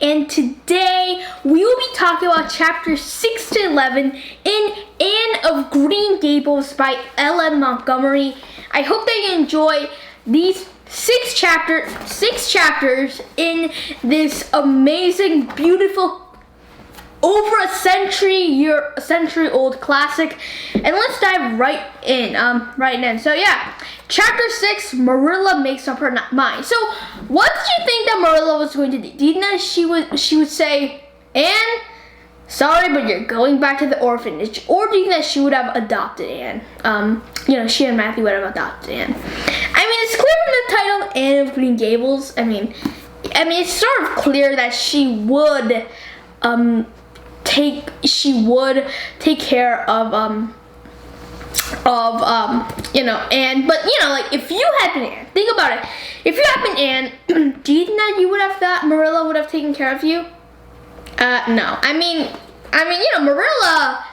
And today we will be talking about chapters 6 to 11 in Anne of Green Gables by L.M. Montgomery. I hope that you enjoy these six chapters in this amazing, beautiful, over a century old classic. And let's dive right in. So yeah, chapter 6, Marilla makes up her mind. So what did you think that Marilla was going to do? Do you think that she would say, Anne, sorry, but you're going back to the orphanage? Or do you think that she would have adopted Anne? She and Matthew would have adopted Anne. I mean, it's clear from the title, Anne of Green Gables. I mean, it's sort of clear that she would take care of Anne. But like, if you had been Anne, think about it. If you had been Anne, do you think that you would have thought Marilla would have taken care of you? No. I mean, Marilla,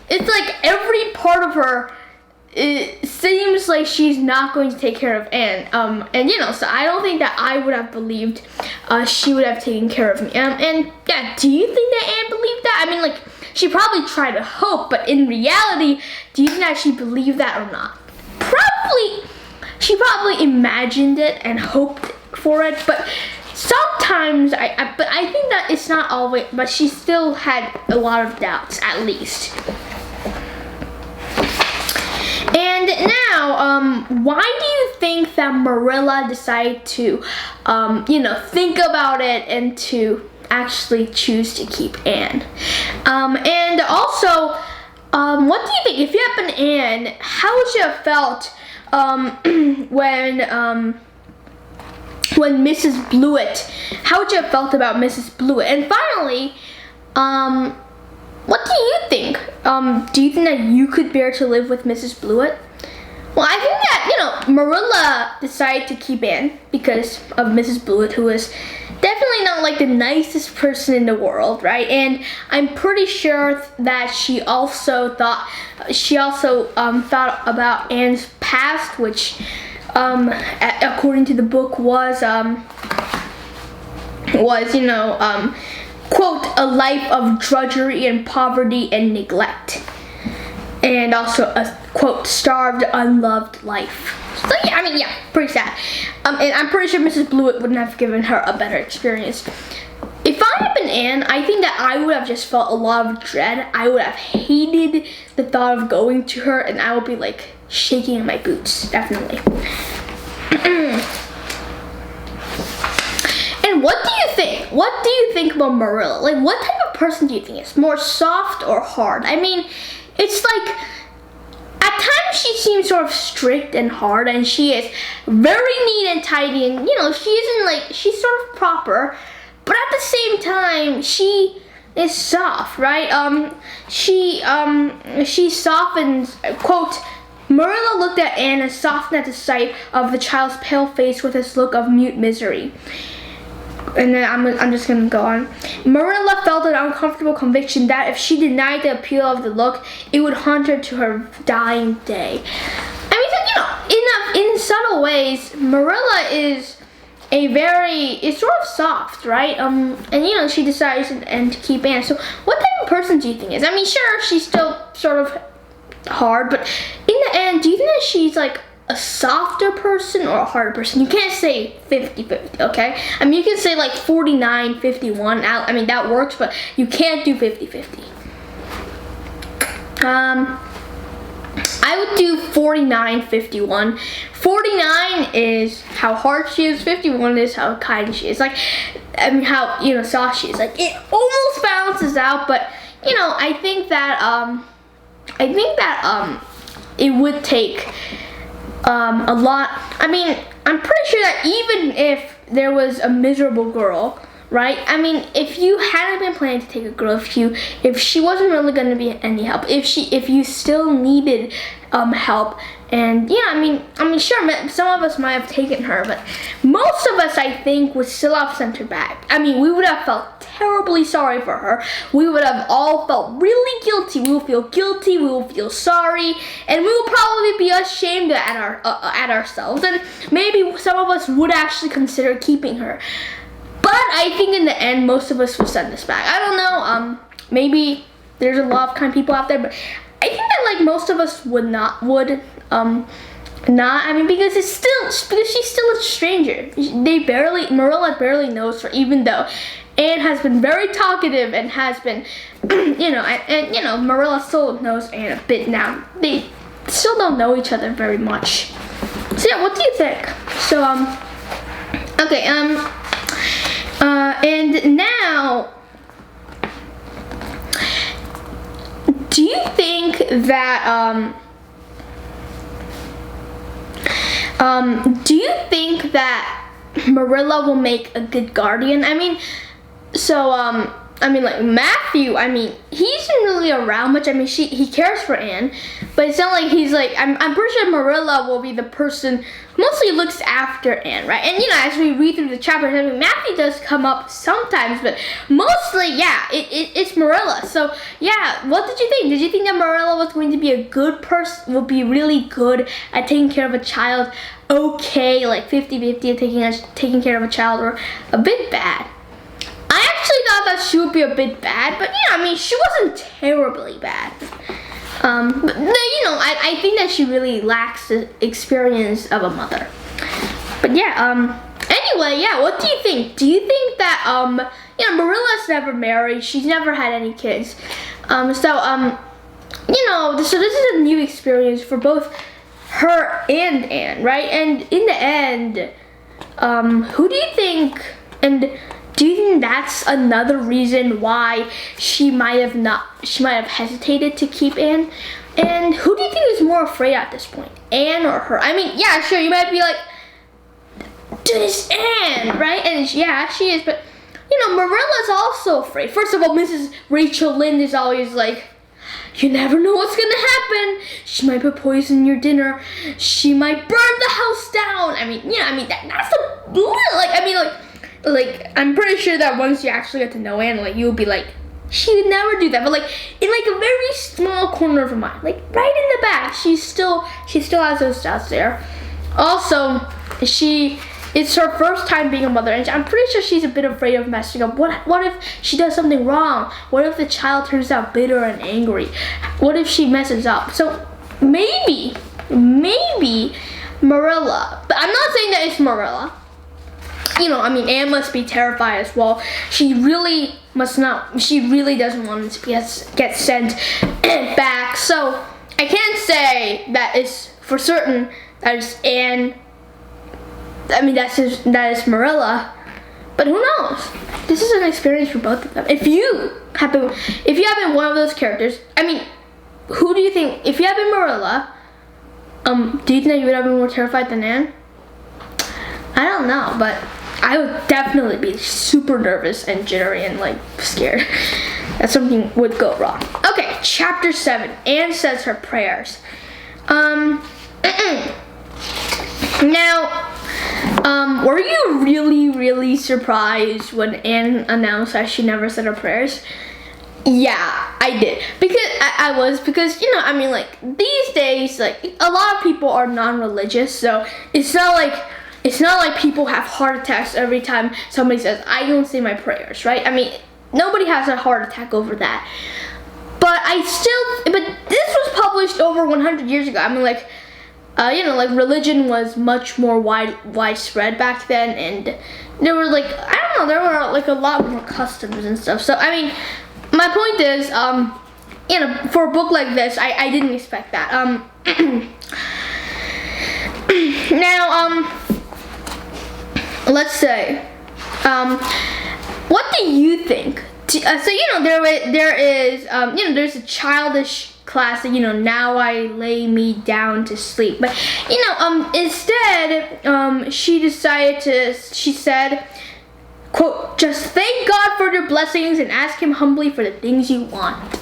it's like every part of her, it seems like she's not going to take care of Anne. So I don't think that I would have believed she would have taken care of me. And yeah, do you think that Anne believed that? I mean, like, she probably tried to hope, but in reality, do you think that she believed that or not? She probably imagined it and hoped for it, but sometimes I think that it's not always, but she still had a lot of doubts, at least. And now, why do you think that Marilla decided to, think about it and to actually choose to keep Anne? And also, what do you think, if you had been Anne, how would you have felt when Mrs. Blewett, how would you have felt about Mrs. Blewett? And finally, what do you think? Do you think that you could bear to live with Mrs. Blewett? Well, I think that, Marilla decided to keep Anne because of Mrs. Blewett, who was definitely not like the nicest person in the world, right? And I'm pretty sure that she also thought about Anne's past, which, according to the book, was quote, a life of drudgery and poverty and neglect, and also a quote, starved, unloved life. So yeah, pretty sad. And I'm pretty sure Mrs. Blewett wouldn't have given her a better experience. If I had been Anne, I think that I would have just felt a lot of dread. I would have hated the thought of going to her, and I would be like shaking in my boots, definitely. And what do you think? What do you think about Marilla? Like, what type of person do you think is more soft or hard? I mean, it's like, at times she seems sort of strict and hard, and she is very neat and tidy, and she's sort of proper, but at the same time she is soft, right? She softens, quote, Marilla looked at Anne and softened at the sight of the child's pale face with its look of mute misery. And then I'm just gonna go on. Marilla felt an uncomfortable conviction that if she denied the appeal of the look, it would haunt her to her dying day. I mean, in subtle ways, Marilla is sort of soft, right? And she decides and to keep Anne. So what type of person do you think is? I mean, sure, she's still sort of hard, but in the end, do you think that she's like a softer person or a harder person? You can't say 50-50, okay? I mean, you can say like 49-51. I mean, that works, but you can't do 50-50. I would do 49-51. 49 is how hard she is. 51 is how kind she is. Like, I mean, how soft she is. Like, it almost balances out, but I think that it would take a lot. I mean, I'm pretty sure that even if there was a miserable girl, right? I mean, if you hadn't been planning to take a girl, if she wasn't really going to be any help, if you still needed help, and yeah, I mean, sure, some of us might have taken her, but most of us, I think, would still have sent her back. I mean, we would have felt terribly sorry for her. We would have all felt really guilty. We will feel guilty. We will feel sorry, and we will probably be ashamed at ourselves. And maybe some of us would actually consider keeping her. But I think in the end, most of us will send this back. I don't know. Maybe there's a lot of kind people out there, but I think that like most of us would not. I mean, because she's still a stranger. Marilla barely knows her, even though Anne has been very talkative and has been, Marilla still knows Anne a bit now. They still don't know each other very much. So yeah, what do you think? So okay, and now, do you think that Marilla will make a good guardian? I mean, like Matthew, I mean, he isn't really around much. I mean, he cares for Anne, but it's not like he's like, I'm pretty sure Marilla will be the person who mostly looks after Anne, right? And as we read through the chapters, I mean, Matthew does come up sometimes, but mostly, yeah, it's Marilla. So yeah, what did you think? Did you think that Marilla was going to be a good person, will be really good at taking care of a child? Okay, like 50-50 at taking care of a child, or a bit bad? I actually thought that she would be a bit bad, but yeah, I mean, she wasn't terribly bad. But I think that she really lacks the experience of a mother. But yeah, anyway, yeah, what do you think? Do you think that, Marilla's never married, she's never had any kids. So this is a new experience for both her and Anne, right? And in the end, who do you think, and do you think that's another reason why she might have hesitated to keep Anne? And who do you think is more afraid at this point, Anne or her? I mean, yeah, sure, you might be like, dude, it's Anne, right? And yeah, she is, but Marilla's also afraid. First of all, Mrs. Rachel Lynde is always like, you never know what's gonna happen. She might put poison in your dinner. She might burn the house down. I mean, that's the like, I'm pretty sure that once you actually get to know Anne, like, you'll be like, she would never do that. But like, in like a very small corner of her mind, like right in the back, she still has those doubts there. Also, it's her first time being a mother, and I'm pretty sure she's a bit afraid of messing up. What if she does something wrong? What if the child turns out bitter and angry? What if she messes up? So maybe Marilla, but I'm not saying that it's Marilla. Anne must be terrified as well. She really doesn't want to get sent back. So I can't say that is for certain that is Anne. I mean, that is Marilla. But who knows? This is an experience for both of them. If you have been one of those characters, I mean, who do you think, if you have been Marilla, do you think that you would have been more terrified than Anne? I don't know, but I would definitely be super nervous and jittery and like scared that something would go wrong. Okay, chapter 7. Anne says her prayers. Now, were you really surprised when Anne announced that she never said her prayers? Yeah, I did. Because like these days, like a lot of people are non-religious, so it's not like people have heart attacks every time somebody says, I don't say my prayers, right? I mean, nobody has a heart attack over that. But this was published over 100 years ago. I mean, like religion was much more widespread back then, and there were there were like a lot more customs and stuff. So, I mean, my point is, for a book like this, I didn't expect that. Now, let's say, what do you think So there is there's a childish classic, now I lay me down to sleep, but instead she said, quote, just thank God for your blessings and ask him humbly for the things you want.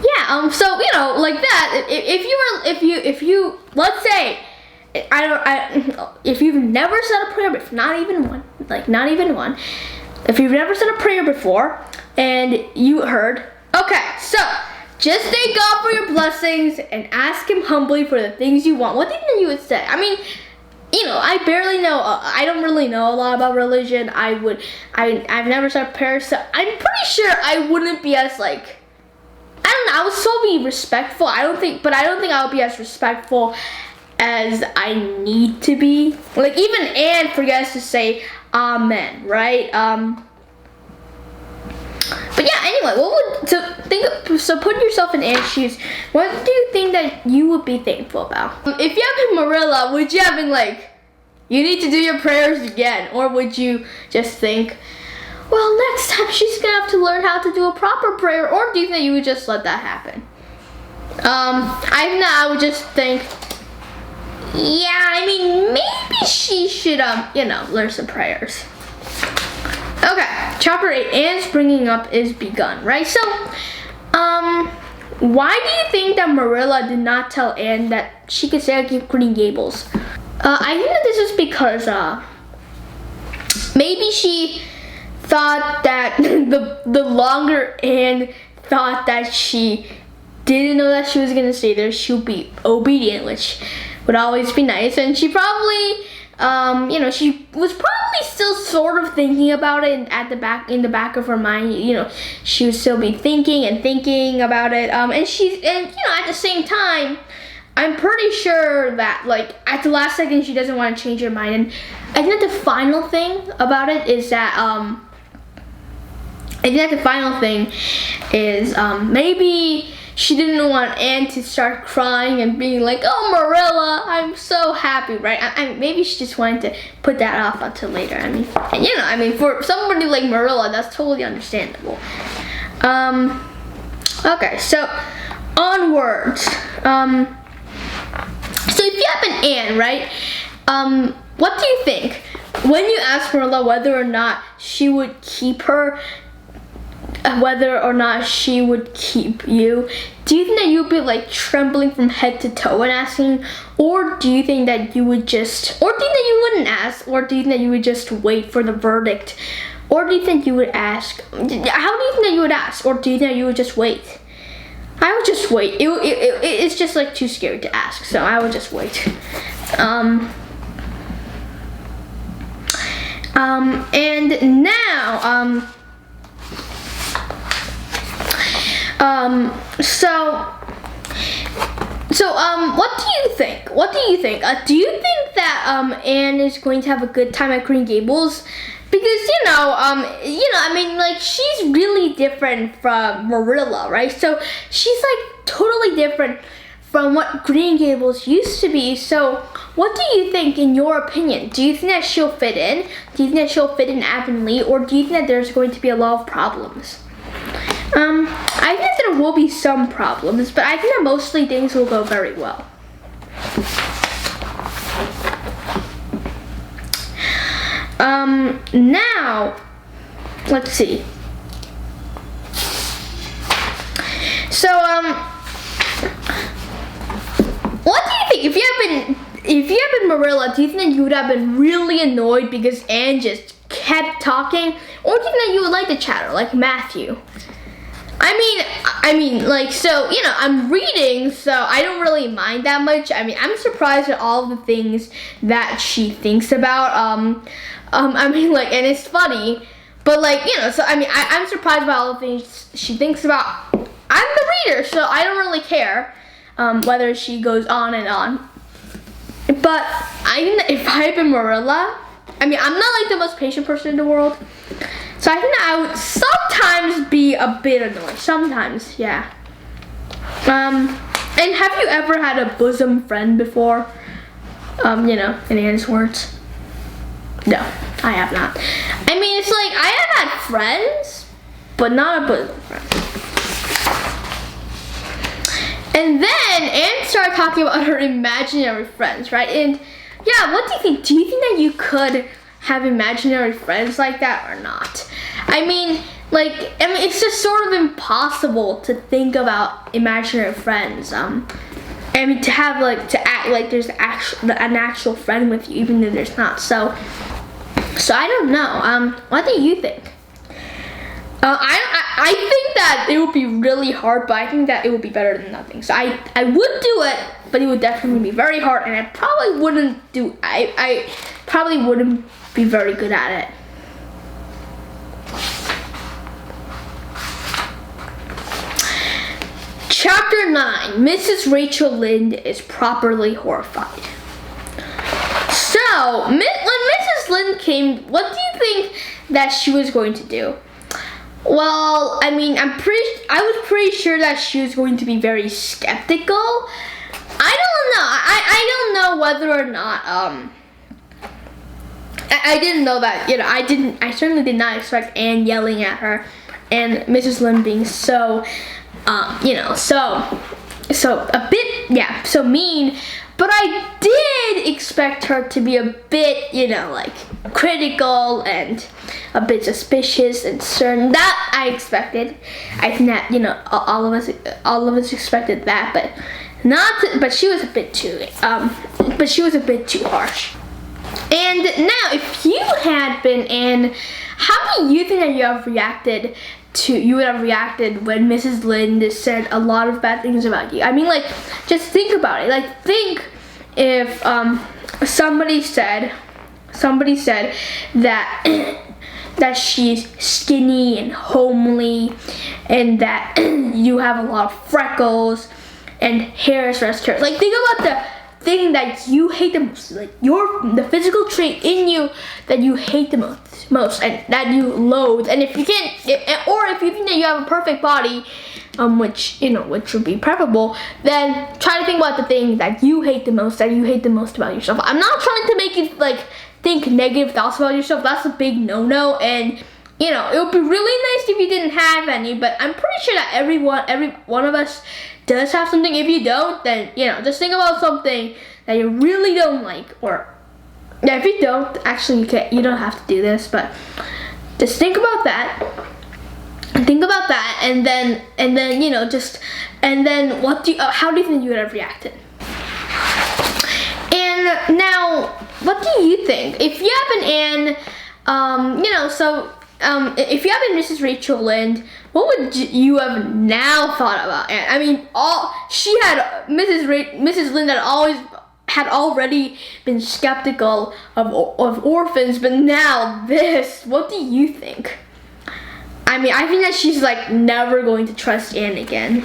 Yeah, so like that, if you let's say if you've never said a prayer before, not even one, if you've never said a prayer before and you heard, okay, so just thank God for your blessings and ask him humbly for the things you want, what do you think you would say? I mean, I barely know, I don't really know a lot about religion. I've never said a prayer, so I'm pretty sure I wouldn't be as I don't know, I would still be respectful. I don't think I would be as respectful as I need to be. Like, even Anne forgets to say amen, right? But yeah, anyway, so put yourself in Anne's shoes. What do you think that you would be thankful about? If you have been Marilla, would you have been like, you need to do your prayers again? Or would you just think, well, next time she's gonna have to learn how to do a proper prayer? Or do you think you would just let that happen? I would just think, yeah, I mean, maybe she should, learn some prayers. Okay, chapter 8, Anne's bringing up is begun, right? So, why do you think that Marilla did not tell Anne that she could stay at Green Gables? I think that this is because, maybe she thought that the longer Anne thought that she didn't know that she was gonna stay there, she would be obedient, which would always be nice, and she probably, she was probably still sort of thinking about it in the back of her mind. She would still be thinking about it. And at the same time, I'm pretty sure that at the last second she doesn't want to change her mind. And I think that the final thing about it is that maybe she didn't want Anne to start crying and being like, oh, Marilla, I'm so happy, right? Maybe she just wanted to put that off until later. For somebody like Marilla, that's totally understandable. Okay, so onwards. So if you have an Anne, right? What do you think? When you ask Marilla whether or not she would keep her, whether or not she would keep you, do you think that you'd be trembling from head to toe and asking, or do you think that you would just, or do you think that you wouldn't ask, or do you think that you would just wait for the verdict, or do you think you would ask? How do you think that you would ask, or do you think that you would just wait? I would just wait. It's just too scary to ask, so I would just wait. And now, what do you think? Do you think that Anne is going to have a good time at Green Gables? Because she's really different from Marilla, right? So she's totally different from what Green Gables used to be. So what do you think, in your opinion? Do you think that she'll fit in? Do you think that she'll fit in Avonlea, or do you think that there's going to be a lot of problems? I think there will be some problems, but I think that mostly things will go very well. Now, let's see. So, what do you think? If you had been Marilla, do you think that you would have been really annoyed because Anne just kept talking, or do you think that you would like the chatter, like Matthew? I'm reading, so I don't really mind that much. I'm surprised at all the things that she thinks about. And it's funny, but I'm surprised about all the things she thinks about. I'm the reader, so I don't really care whether she goes on and on. But if I had been Marilla, I'm not the most patient person in the world. So I think that I would sometimes be a bit annoyed. Sometimes, yeah. And have you ever had a bosom friend before? In Anne's words. No, I have not. I have had friends, but not a bosom friend. And then Anne started talking about her imaginary friends, right? And yeah, what do you think? Do you think that you could have imaginary friends like that or not? I mean, it's just sort of impossible to think about imaginary friends. I mean, to act like there's an actual friend with you, even though there's not. So I don't know. What do you think? I think that it would be really hard, but I think that it would be better than nothing. So I would do it, but it would definitely be very hard, and I probably wouldn't do. I probably wouldn't be very good at it. Chapter 9, Mrs. Rachel Lynde is properly horrified. So, when Mrs. Lynde came, what do you think that she was going to do? Well, I mean, I was pretty sure that she was going to be very skeptical. I don't know. I don't know whether or not, I didn't know that, I certainly did not expect Anne yelling at her and Mrs. Lynde being so, so mean. But I did expect her to be a bit, critical and a bit suspicious and certain. That I expected. I think that, all of us expected that, but she was a bit too, harsh. And now, if you had been Anne, how do you think that you would have reacted when Mrs. Lynde said a lot of bad things about you? I mean, just think about it. Think if somebody said that that she's skinny and homely, and that you have a lot of freckles and hair is rest hair. Think about the thing that you hate the most, the physical trait in you that you hate the most and that you loathe. And if you if you think that you have a perfect body, which would be preferable, then try to think about the thing that you hate the most about yourself. I'm not trying to make you think negative thoughts about yourself. That's a big no-no, and it would be really nice if you didn't have any, but I'm pretty sure that every one of us does have something. If you don't, then just think about something that you really don't like, or if you don't, actually you don't have to do this, but just think about that. And then how do you think you would have reacted? And now, what do you think? If you have an Anne, if you have been Mrs. Rachel Lynde, what would you have now thought about Anne? I mean, Mrs. Lynde had already been skeptical of orphans, but now this. What do you think? I mean, I think that she's never going to trust Anne again.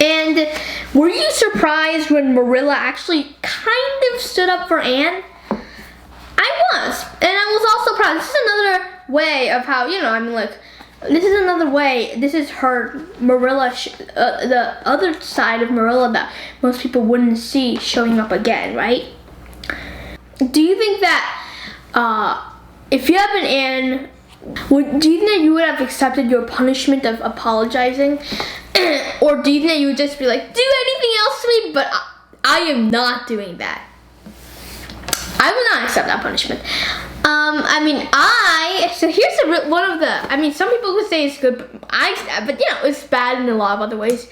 And were you surprised when Marilla actually kind of stood up for Anne? I was, and I was also proud. This is another way of how, this is another way. This is her Marilla, the other side of Marilla that most people wouldn't see showing up again, right? Do you think that if you have an Anne, do you think that you would have accepted your punishment of apologizing? Or do you think that you would just be do anything else to me, but I am not doing that? I would not accept that punishment. Some people would say it's good, but it's bad in a lot of other ways.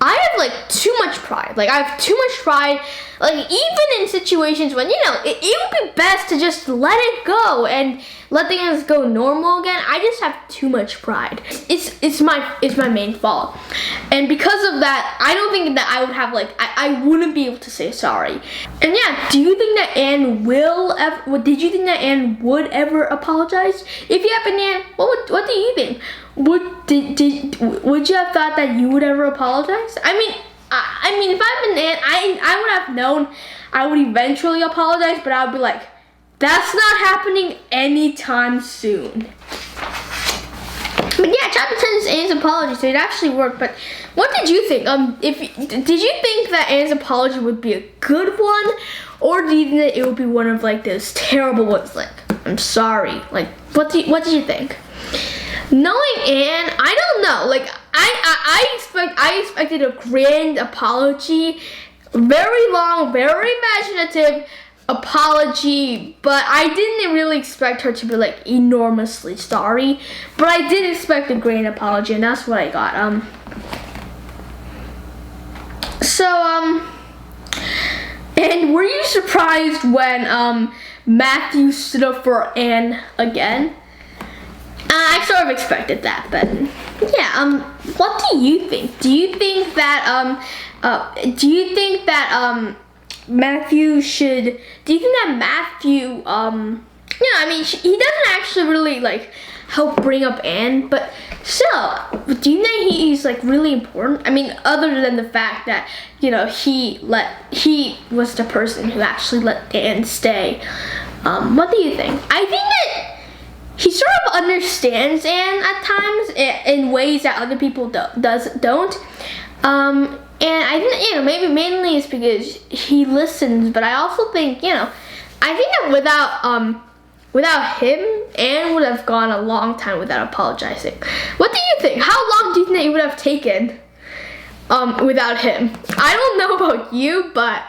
I have too much pride. I have too much pride. Even in situations when it would be best to just let it go and let things go normal again. I just have too much pride. It's my main fault, and because of that, I don't think that I would have I wouldn't be able to say sorry. And yeah, do you think that Anne did you think that Anne would ever apologize? If you have an Anne, what do you think? Would you have thought that you would ever apologize? I mean, if I've been Anne, I would have known I would eventually apologize, but I would be that's not happening anytime soon. But yeah, chapter 10 is Anne's apology, so it actually worked. But what did you think? Did you think that Anne's apology would be a good one, or do you think that it would be one of those terrible ones? I'm sorry, what did you think? Knowing Anne, I don't know. Like I expected a grand apology, very long, very imaginative apology, but I didn't really expect her to be like enormously sorry. But I did expect a grand apology, and that's what I got. And were you surprised when Matthew stood up for Anne again? I sort of expected that, but yeah. What do you think? Do you think that Matthew should? Do you think that Matthew he doesn't actually really like help bring up Anne, but still, do you think he's like really important? I mean, other than the fact that he was the person who actually let Anne stay. What do you think? I think that he sort of understands Anne at times in ways that other people don't. And I think maybe mainly it's because he listens, but I also think I think that without him, Anne would have gone a long time without apologizing. What do you think? How long do you think it would have taken without him? I don't know about you, but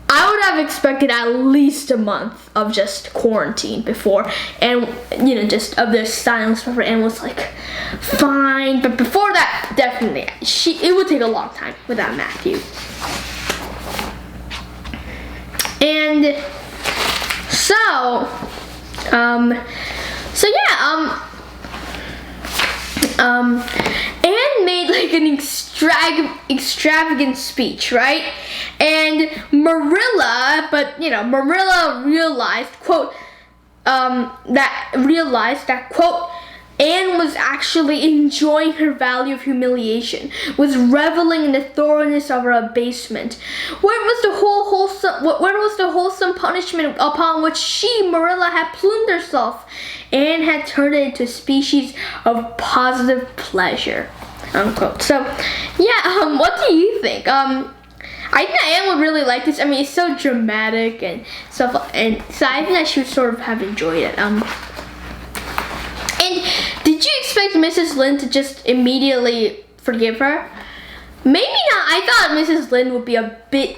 I would have expected at least a month of just quarantine before, and just of this silence before Anne was like, fine. But before that, definitely, it would take a long time without Matthew. And Anne made like an extravagant speech, right? And Marilla realized, quote, Anne was actually enjoying her value of humiliation, was reveling in the thoroughness of her abasement. Where was the wholesome punishment upon which she, Marilla, had plumed herself? Anne had turned it into a species of positive pleasure, unquote. So, yeah, what do you think? I think Anne would really like this. I mean, it's so dramatic and stuff, and so I think that she would sort of have enjoyed it. And did you expect Mrs. Lynde to just immediately forgive her? Maybe not. I thought Mrs. Lynde would be a bit,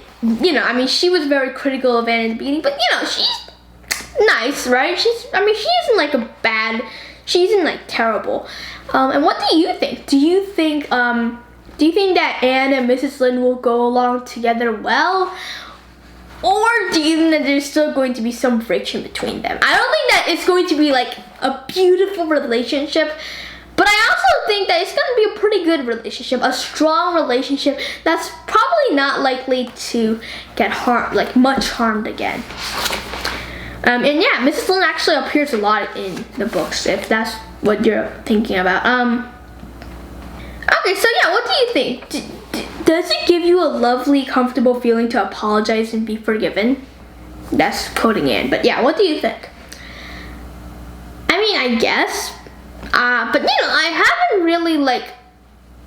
she was very critical of Anne in the beginning, but she's nice, right? She isn't like she isn't like terrible. And what do you think? Do you think that Anne and Mrs. Lynde will go along together well? Or do you think that there's still going to be some friction between them? I don't think that it's going to be like a beautiful relationship, but I also think that it's going to be a pretty good relationship, a strong relationship that's probably not likely to get much harmed again. And yeah, Mrs. Lynde actually appears a lot in the books, if that's what you're thinking about. Okay, so yeah, what do you think? Does it give you a lovely, comfortable feeling to apologize and be forgiven? That's quoting Anne, but yeah, what do you think? I mean, I guess, but I haven't really like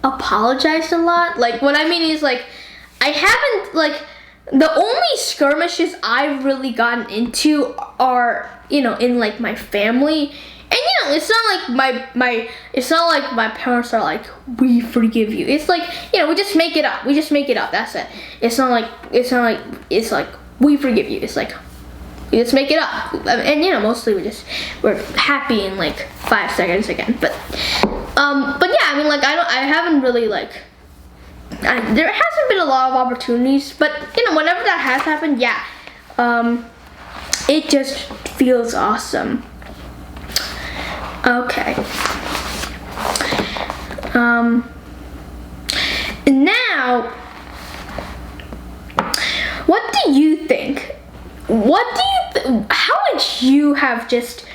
apologized a lot. Like, what I mean is like, I haven't like, the only skirmishes I've really gotten into are, in like my family. And it's not like my parents are like, we forgive you. It's like, we just make it up. That's it. It's not like we forgive you. It's like, we just make it up. And mostly we're happy in like 5 seconds again. But yeah, I mean, like, I haven't really like, there hasn't been a lot of opportunities, but whenever that has happened, yeah, it just feels awesome. Okay. Now, what do you think? How would you have just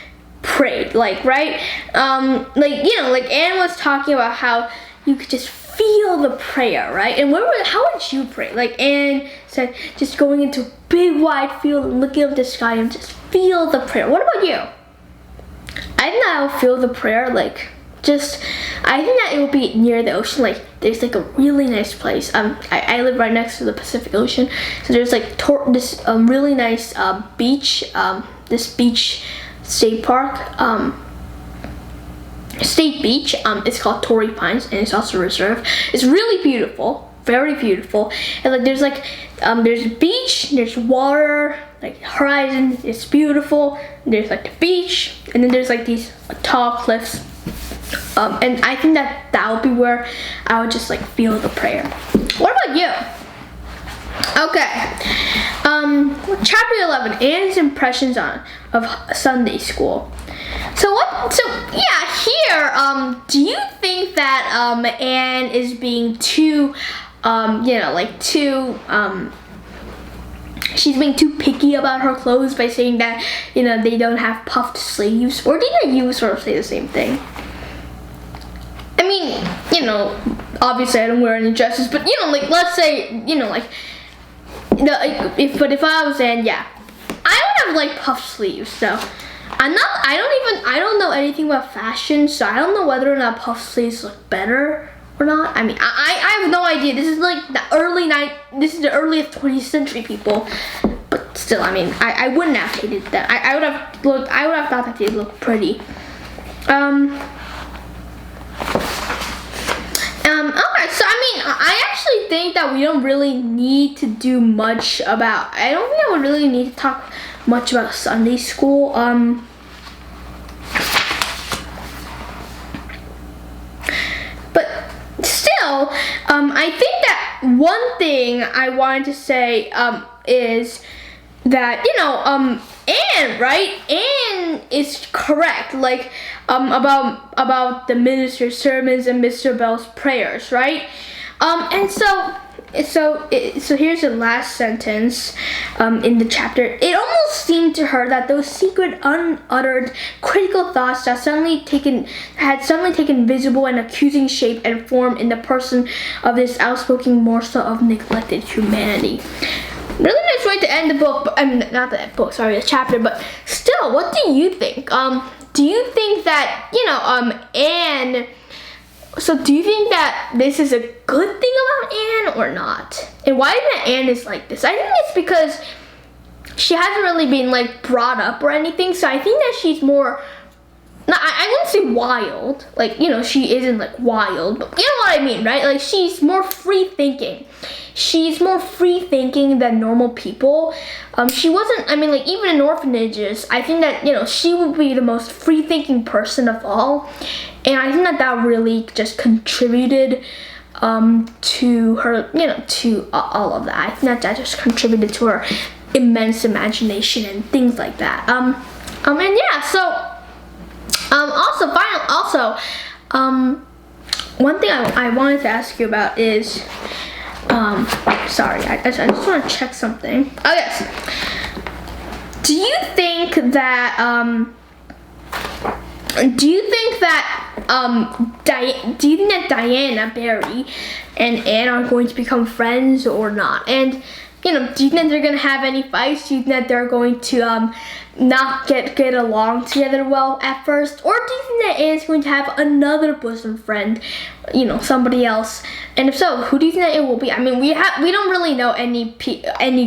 prayed? Like, right? Like Anne was talking about how you could just feel the prayer, right? And how would you pray? Like Anne said, just going into a big wide field and looking up the sky and just feel the prayer. What about you? I think that I will feel the prayer I think that it will be near the ocean. Like there's like a really nice place. I live right next to the Pacific Ocean, so there's like this really nice beach. This beach state park, state beach. It's called Torrey Pines, and it's also a reserve. It's really beautiful, very beautiful. And like there's a beach, there's water, like horizon. It's beautiful. There's like the beach, and then there's like these tall cliffs. And I think that would be where I would just like feel the prayer. What about you? Okay. Chapter 11, Anne's impressions of Sunday school. So here, do you think that Anne is being too, she's being too picky about her clothes by saying that, they don't have puffed sleeves? Or do you sort of say the same thing? I mean, obviously I don't wear any dresses, but let's say, if I was Anne, yeah, I don't have like puffed sleeves, so I don't know anything about fashion, so I don't know whether or not puffed sleeves look better or not. I mean, I have no idea. This is like the earliest 20th century, people. But still, I mean, I wouldn't have hated that. I would have thought that they looked pretty. Okay, so I mean, I actually think that we don't really need to do much about, I don't think I would really need to talk much about Sunday school. But still, I think that one thing I wanted to say is that, Anne, right? Anne is correct, like, about the minister's sermons and Mr. Bell's prayers, right? And so here's the last sentence in the chapter. It almost seemed to her that those secret, unuttered, critical thoughts that had suddenly taken visible and accusing shape and form in the person of this outspoken morsel of neglected humanity. Really nice way to end the book, but not the book, sorry, the chapter, but still, what do you think? Do you think that, Anne, so do you think that this is a good thing about Anne or not? And why is it that Anne is like this? I think it's because she hasn't really been like brought up or anything, so I think that she's more, I wouldn't say wild, like, she isn't like wild, but you know what I mean, right? Like, she's more free thinking. She's more free thinking than normal people. She wasn't, like, even in orphanages, I think that, she would be the most free thinking person of all. And I think that really just contributed to her, to all of that. I think that just contributed to her immense imagination and things like that. And yeah, so, one thing I wanted to ask you about is, sorry, I just want to check something. Oh yes. Do you think that Diana, Barry, and Anne are going to become friends or not? And do you think they're gonna have any fights? Do you think that they're going to not get along together well at first? Or do you think that Anne's going to have another bosom friend, somebody else? And if so, who do you think that it will be? I mean, we don't really know any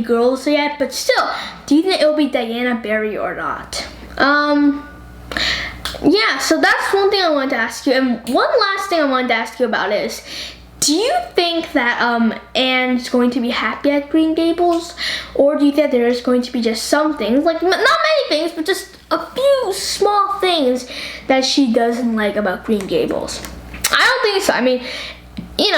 girls yet, but still, do you think that it will be Diana, Barry, or not? Yeah, so that's one thing I wanted to ask you. And one last thing I wanted to ask you about is, do you think that Anne's going to be happy at Green Gables? Or do you think there's going to be just some things, like not many things, but just a few small things that she doesn't like about Green Gables? I don't think so. I mean, Anne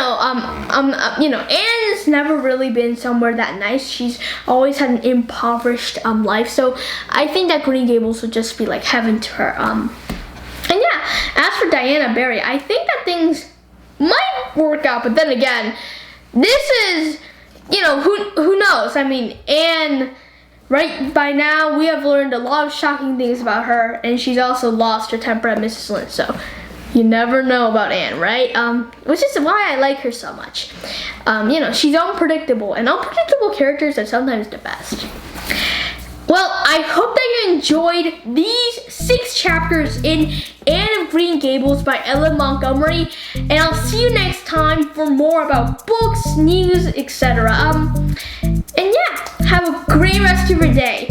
has never really been somewhere that nice. She's always had an impoverished life. So I think that Green Gables would just be like heaven to her. And yeah, as for Diana Barry, I think that things might work out, but then again, this is, who knows? I mean, Anne, right by now, we have learned a lot of shocking things about her, and she's also lost her temper at Mrs. Lynde, so you never know about Anne, right? Which is why I like her so much. She's unpredictable, and unpredictable characters are sometimes the best. Well, I hope that you enjoyed these 6 chapters in Anne of Green Gables by Ellen Montgomery, and I'll see you next time for more about books, news, etc. And yeah, have a great rest of your day.